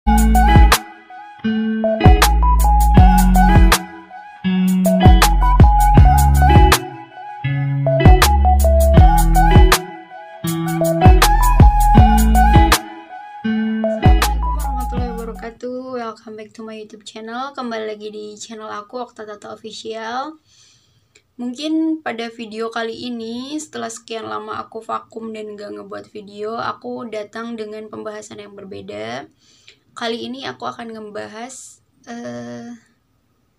Welcome back to my YouTube channel. Kembali lagi di channel aku, Okta Tata Official. Mungkin pada video kali ini, setelah sekian lama aku vakum dan gak ngebuat video, aku datang dengan pembahasan yang berbeda. Kali ini aku akan ngebahas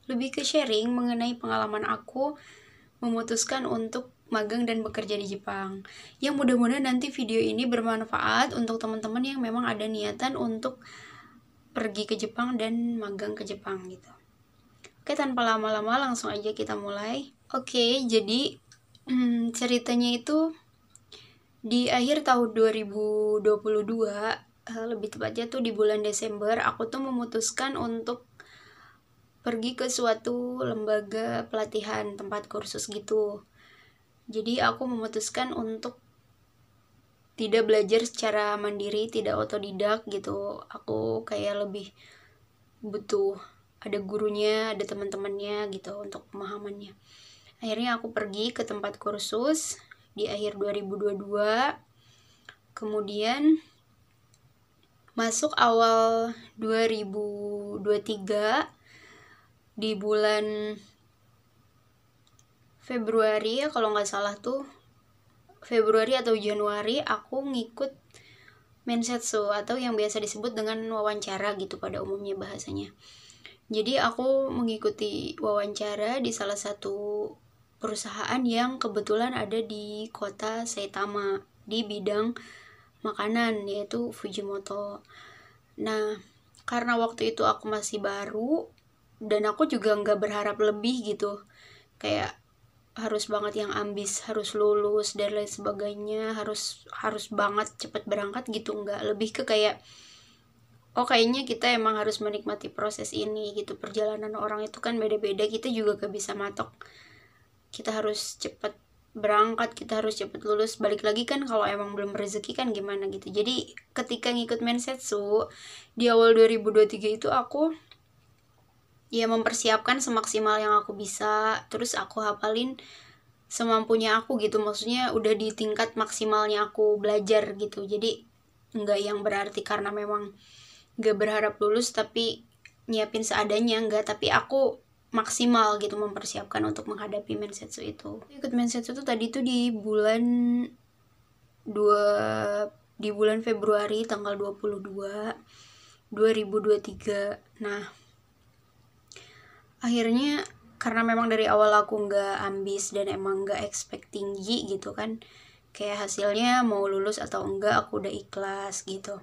lebih ke sharing mengenai pengalaman aku memutuskan untuk magang dan bekerja di Jepang. Yang mudah-mudahan nanti video ini bermanfaat untuk teman-teman yang memang ada niatan untuk pergi ke Jepang dan magang ke Jepang gitu. Oke, tanpa lama-lama langsung aja kita mulai. Oke, jadi ceritanya itu di akhir tahun 2022, lebih tepatnya tuh di bulan Desember, aku tuh memutuskan untuk pergi ke suatu lembaga pelatihan, tempat kursus gitu. Jadi aku memutuskan untuk tidak belajar secara mandiri, tidak otodidak gitu. Aku kayak lebih butuh ada gurunya, ada teman-temannya gitu untuk pemahamannya. Akhirnya aku pergi ke tempat kursus di akhir 2022. Kemudian masuk awal 2023 di bulan Februari ya kalau nggak salah tuh, Februari atau Januari, aku ngikut mensetsu atau yang biasa disebut dengan wawancara gitu pada umumnya bahasanya. Jadi aku mengikuti wawancara di salah satu perusahaan yang kebetulan ada di kota Saitama di bidang makanan, yaitu Fujimoto. Nah, karena waktu itu aku masih baru dan aku juga nggak berharap lebih gitu, kayak harus banget yang ambis, harus lulus dan lain sebagainya, harus banget cepet berangkat gitu, nggak. Lebih ke kayak kayaknya kita emang harus menikmati proses ini gitu. Perjalanan orang itu kan beda-beda, kita juga gak bisa matok kita harus cepet berangkat, kita harus cepet lulus. Balik lagi kan kalau emang belum rezeki kan gimana gitu. Jadi ketika ngikut mensetsu di awal 2023 itu aku ya mempersiapkan semaksimal yang aku bisa, terus aku hafalin semampunya aku gitu. Maksudnya udah di tingkat maksimalnya aku belajar gitu. Jadi nggak yang berarti karena memang nggak berharap lulus tapi nyiapin seadanya, nggak. Tapi aku maksimal gitu mempersiapkan untuk menghadapi mensetsu itu. Ikut mensetsu tuh tadi tuh di bulan Februari tanggal 22 2023. Nah, akhirnya karena memang dari awal aku nggak ambis dan emang nggak expect tinggi gitu kan, kayak hasilnya mau lulus atau enggak aku udah ikhlas gitu.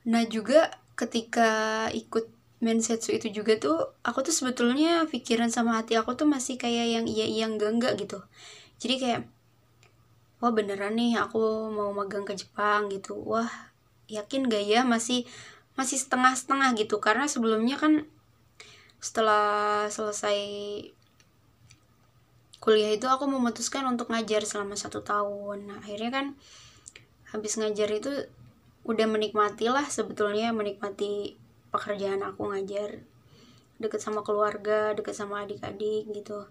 Nah juga ketika ikut mensetsu itu juga tuh aku tuh sebetulnya pikiran sama hati aku tuh masih kayak yang iya enggak gitu. Jadi kayak wah beneran nih aku mau magang ke Jepang gitu, wah yakin gak ya, masih setengah-setengah gitu. Karena sebelumnya kan setelah selesai kuliah itu aku memutuskan untuk ngajar selama 1 tahun. Nah akhirnya kan habis ngajar itu udah menikmati lah sebetulnya, menikmati pekerjaan aku ngajar, deket sama keluarga, deket sama adik-adik gitu.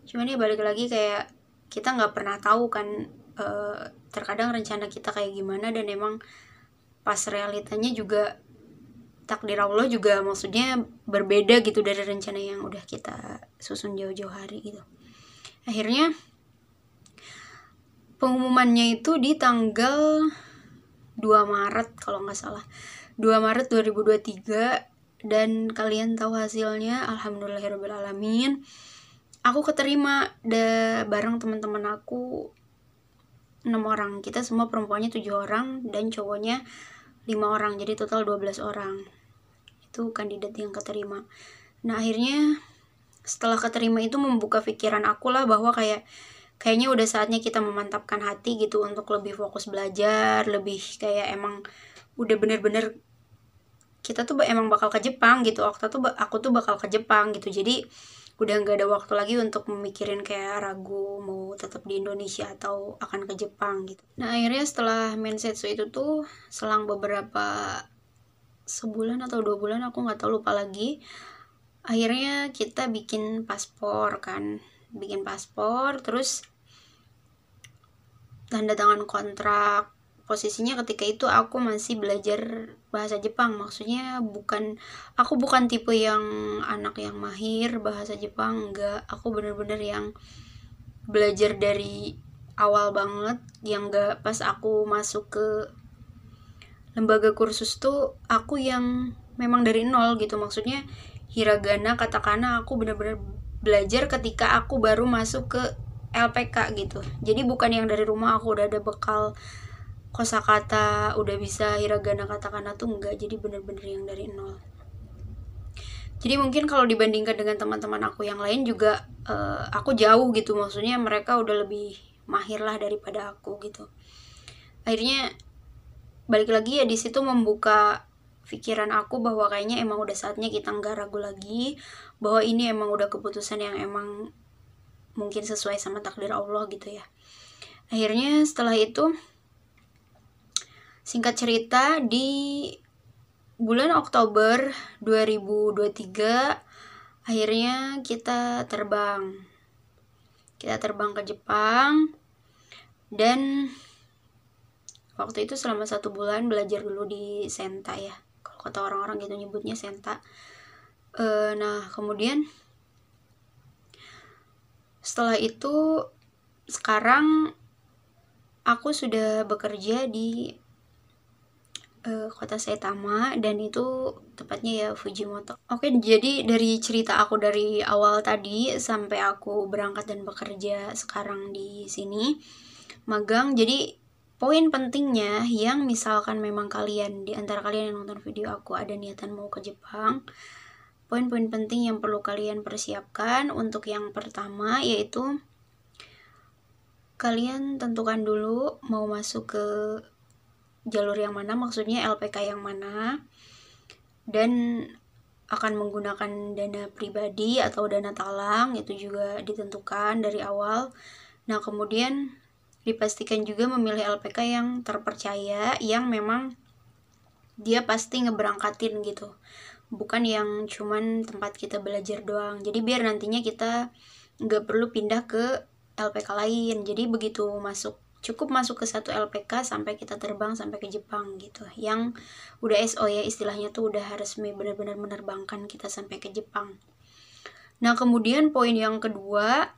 Cuman ya balik lagi kayak kita nggak pernah tahu kan, terkadang rencana kita kayak gimana dan emang pas realitanya juga takdir Allah juga maksudnya berbeda gitu dari rencana yang udah kita susun jauh-jauh hari gitu. Akhirnya pengumumannya itu di tanggal 2 Maret kalau nggak salah, 2 Maret 2023, dan kalian tahu hasilnya, alhamdulillahirrahmanirrahim. Aku keterima bareng teman-teman aku 6 orang. Kita semua perempuannya 7 orang dan cowoknya 5 orang, jadi total 12 orang. Itu kandidat yang keterima. Nah akhirnya setelah keterima itu membuka pikiran aku lah bahwa kayaknya udah saatnya kita memantapkan hati gitu untuk lebih fokus belajar, lebih kayak emang udah bener-bener kita tuh emang bakal ke Jepang gitu. Aku tuh bakal ke Jepang gitu. Jadi udah nggak ada waktu lagi untuk memikirin kayak ragu mau tetap di Indonesia atau akan ke Jepang gitu. Nah akhirnya setelah mensetsu itu tuh selang beberapa sebulan atau 2 bulan, aku nggak tahu, lupa lagi. Akhirnya kita bikin paspor kan, terus tanda tangan kontrak. Posisinya ketika itu aku masih belajar bahasa Jepang, maksudnya aku bukan tipe yang anak yang mahir bahasa Jepang, enggak. Aku bener-bener yang belajar dari awal banget, yang enggak pas aku masuk ke lembaga kursus tuh aku yang memang dari nol gitu. Maksudnya hiragana, katakana aku bener-bener belajar ketika aku baru masuk ke LPK gitu. Jadi bukan yang dari rumah aku udah ada bekal kosakata, udah bisa hiragana, katakana tuh enggak. Jadi bener-bener yang dari nol. Jadi mungkin kalau dibandingkan dengan teman-teman aku yang lain juga aku jauh gitu, maksudnya mereka udah lebih mahir lah daripada aku gitu. Akhirnya balik lagi ya, di situ membuka pikiran aku bahwa kayaknya emang udah saatnya kita nggak ragu lagi, bahwa ini emang udah keputusan yang emang mungkin sesuai sama takdir Allah gitu ya. Akhirnya setelah itu, singkat cerita, di bulan Oktober 2023 akhirnya kita terbang ke Jepang. Dan waktu itu selama 1 bulan belajar dulu di Senta ya, kalau kata orang-orang gitu nyebutnya Senta. Nah kemudian setelah itu, sekarang aku sudah bekerja di kota Saitama, dan itu tepatnya ya Fujimoto. Oke, jadi dari cerita aku dari awal tadi sampai aku berangkat dan bekerja sekarang di sini magang. Jadi poin pentingnya yang misalkan memang kalian, di antara kalian yang nonton video aku ada niatan mau ke Jepang, poin-poin penting yang perlu kalian persiapkan untuk yang pertama yaitu kalian tentukan dulu mau masuk ke jalur yang mana, maksudnya LPK yang mana, dan akan menggunakan dana pribadi atau dana talang, itu juga ditentukan dari awal. Nah kemudian dipastikan juga memilih LPK yang terpercaya, yang memang dia pasti ngeberangkatin gitu, bukan yang cuman tempat kita belajar doang. Jadi biar nantinya kita nggak perlu pindah ke LPK lain. Jadi begitu cukup masuk ke satu LPK sampai kita terbang sampai ke Jepang gitu, yang udah SO ya istilahnya tuh, udah resmi benar-benar menerbangkan kita sampai ke Jepang. Nah kemudian poin yang kedua,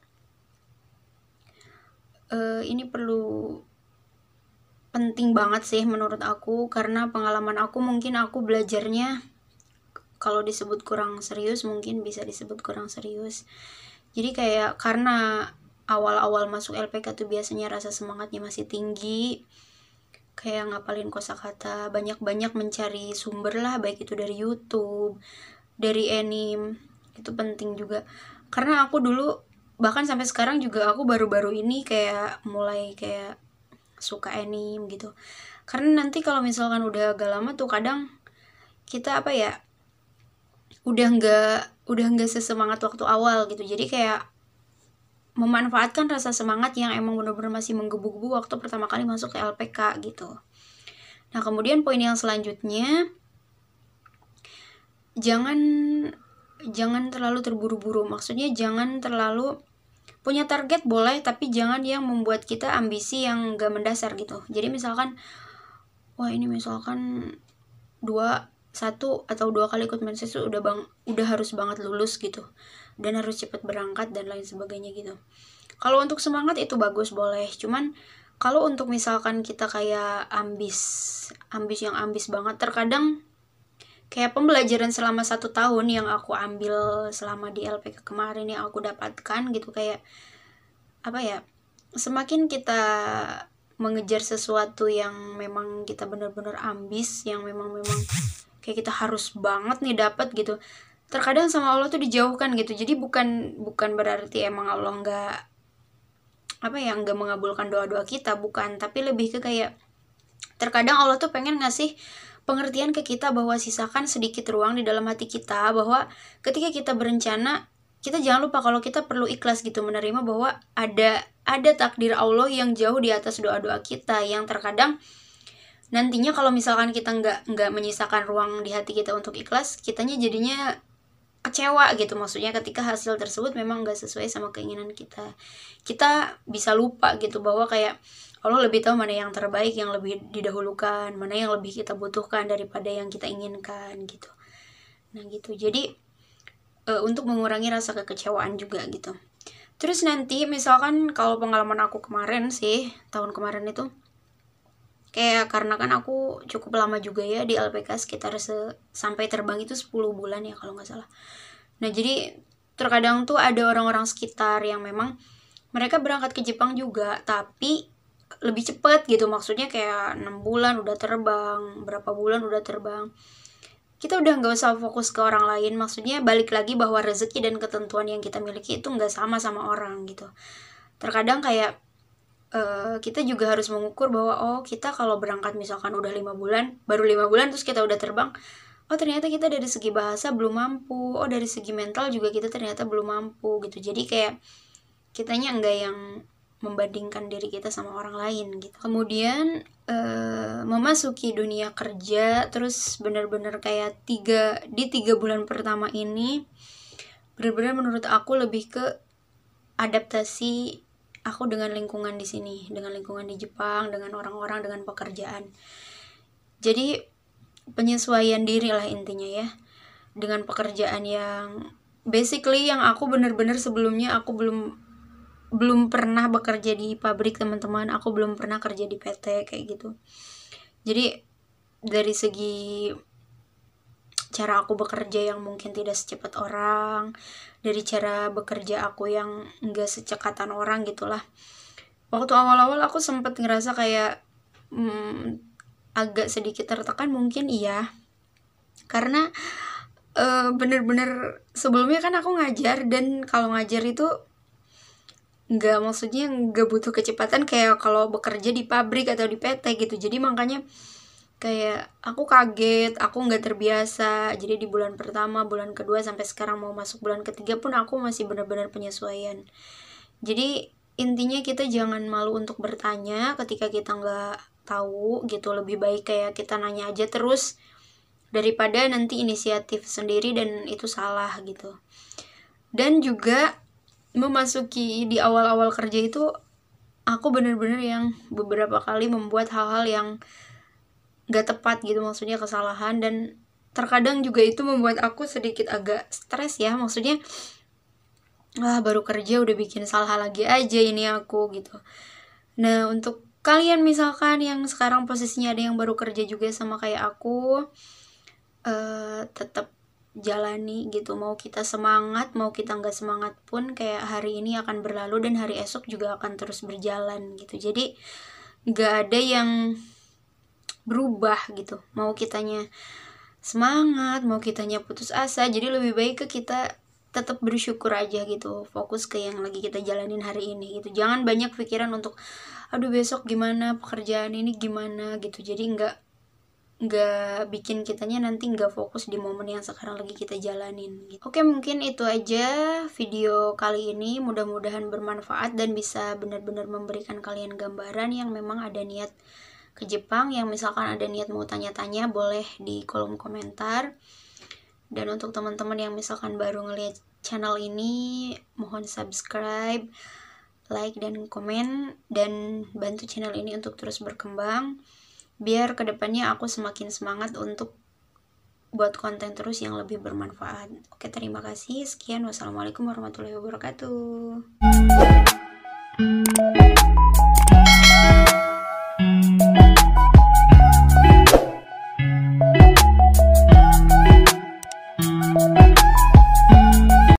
ini penting banget sih menurut aku, karena pengalaman aku, mungkin aku belajarnya kalau disebut kurang serius, mungkin bisa disebut kurang serius. Jadi kayak karena awal-awal masuk LPK tuh biasanya rasa semangatnya masih tinggi, kayak ngapalin kosakata, banyak-banyak mencari sumber lah, baik itu dari YouTube, dari anime, itu penting juga. Karena aku dulu, bahkan sampai sekarang juga, aku baru-baru ini kayak mulai kayak suka anime gitu. Karena nanti kalau misalkan udah agak lama tuh kadang kita apa ya, udah nggak sesemangat waktu awal gitu. Jadi kayak memanfaatkan rasa semangat yang emang benar-benar masih menggebu-gebu waktu pertama kali masuk ke LPK gitu. Nah kemudian poin yang selanjutnya, jangan terlalu terburu-buru. Maksudnya jangan terlalu punya target boleh, tapi jangan yang membuat kita ambisi yang gak mendasar gitu. Jadi misalkan, wah ini misalkan 1 atau 2 kali ikut menses udah harus banget lulus gitu, dan harus cepat berangkat dan lain sebagainya gitu. Kalau untuk semangat itu bagus, boleh. Cuman kalau untuk misalkan kita kayak ambis banget, terkadang kayak pembelajaran selama 1 tahun yang aku ambil selama di LPK kemarin yang aku dapatkan gitu, kayak apa ya, semakin kita mengejar sesuatu yang memang kita benar-benar ambis, yang memang kayak kita harus banget nih dapat gitu, terkadang sama Allah tuh dijauhkan gitu. Jadi bukan berarti emang Allah nggak mengabulkan doa-doa kita, bukan, tapi lebih ke kayak terkadang Allah tuh pengen ngasih pengertian ke kita bahwa sisakan sedikit ruang di dalam hati kita, bahwa ketika kita berencana, kita jangan lupa kalau kita perlu ikhlas gitu, menerima bahwa ada takdir Allah yang jauh di atas doa-doa kita, yang terkadang nantinya kalau misalkan kita nggak menyisakan ruang di hati kita untuk ikhlas, kitanya jadinya kecewa gitu. Maksudnya ketika hasil tersebut memang nggak sesuai sama keinginan kita, kita bisa lupa gitu bahwa kayak Allah lebih tahu mana yang terbaik, yang lebih didahulukan, mana yang lebih kita butuhkan daripada yang kita inginkan gitu. Nah gitu, jadi untuk mengurangi rasa kekecewaan juga gitu. Terus nanti misalkan kalau pengalaman aku kemarin sih, tahun kemarin itu kayak karena kan aku cukup lama juga ya di LPK, sekitar sampai terbang itu 10 bulan ya kalau nggak salah. Nah jadi terkadang tuh ada orang-orang sekitar yang memang mereka berangkat ke Jepang juga tapi lebih cepet gitu, maksudnya kayak 6 bulan udah terbang, berapa bulan udah terbang. Kita udah nggak usah fokus ke orang lain, maksudnya balik lagi bahwa rezeki dan ketentuan yang kita miliki itu nggak sama orang gitu. Terkadang kayak kita juga harus mengukur bahwa oh kita kalau berangkat misalkan udah 5 bulan, baru 5 bulan terus kita udah terbang, oh ternyata kita dari segi bahasa belum mampu, oh dari segi mental juga kita ternyata belum mampu gitu. Jadi kayak kitanya enggak yang membandingkan diri kita sama orang lain gitu. Kemudian memasuki dunia kerja, terus bener-bener kayak 3 bulan pertama ini bener-bener menurut aku lebih ke adaptasi aku dengan lingkungan di sini, dengan lingkungan di Jepang, dengan orang-orang, dengan pekerjaan. Jadi penyesuaian diri lah intinya ya, dengan pekerjaan yang basically yang aku bener-bener sebelumnya aku belum pernah bekerja di pabrik teman-teman, aku belum pernah kerja di PT kayak gitu. Jadi dari segi cara aku bekerja yang mungkin tidak secepat orang, dari cara bekerja aku yang enggak secekatan orang gitulah. Waktu awal-awal aku sempat ngerasa kayak agak sedikit tertekan mungkin iya, karena bener-bener sebelumnya kan aku ngajar, dan kalau ngajar itu maksudnya nggak butuh kecepatan kayak kalau bekerja di pabrik atau di PT gitu. Jadi makanya kayak aku kaget, aku nggak terbiasa. Jadi di bulan pertama, bulan kedua, sampai sekarang mau masuk bulan ketiga pun aku masih benar-benar penyesuaian. Jadi intinya kita jangan malu untuk bertanya ketika kita nggak tahu gitu. Lebih baik kayak kita nanya aja terus daripada nanti inisiatif sendiri dan itu salah gitu. Dan juga memasuki di awal-awal kerja itu aku bener-bener yang beberapa kali membuat hal-hal yang gak tepat gitu, maksudnya kesalahan, dan terkadang juga itu membuat aku sedikit agak stres ya, maksudnya baru kerja udah bikin salah lagi aja ini aku gitu. Nah untuk kalian misalkan yang sekarang posisinya ada yang baru kerja juga sama kayak aku, tetap jalani gitu, mau kita semangat mau kita nggak semangat pun kayak hari ini akan berlalu dan hari esok juga akan terus berjalan gitu. Jadi nggak ada yang berubah gitu, mau kitanya semangat mau kitanya putus asa. Jadi lebih baik ke kita tetap bersyukur aja gitu, fokus ke yang lagi kita jalanin hari ini gitu. Jangan banyak pikiran untuk aduh besok gimana, pekerjaan ini gimana gitu. Jadi nggak bikin kitanya nanti nggak fokus di momen yang sekarang lagi kita jalanin gitu. Oke, mungkin itu aja video kali ini, mudah-mudahan bermanfaat dan bisa benar-benar memberikan kalian gambaran yang memang ada niat ke Jepang. Yang misalkan ada niat mau tanya-tanya boleh di kolom komentar. Dan untuk teman-teman yang misalkan baru ngeliat channel ini, mohon subscribe, like, dan komen, dan bantu channel ini untuk terus berkembang biar kedepannya aku semakin semangat untuk buat konten terus yang lebih bermanfaat. Oke, terima kasih. Sekian, wassalamualaikum warahmatullahi wabarakatuh.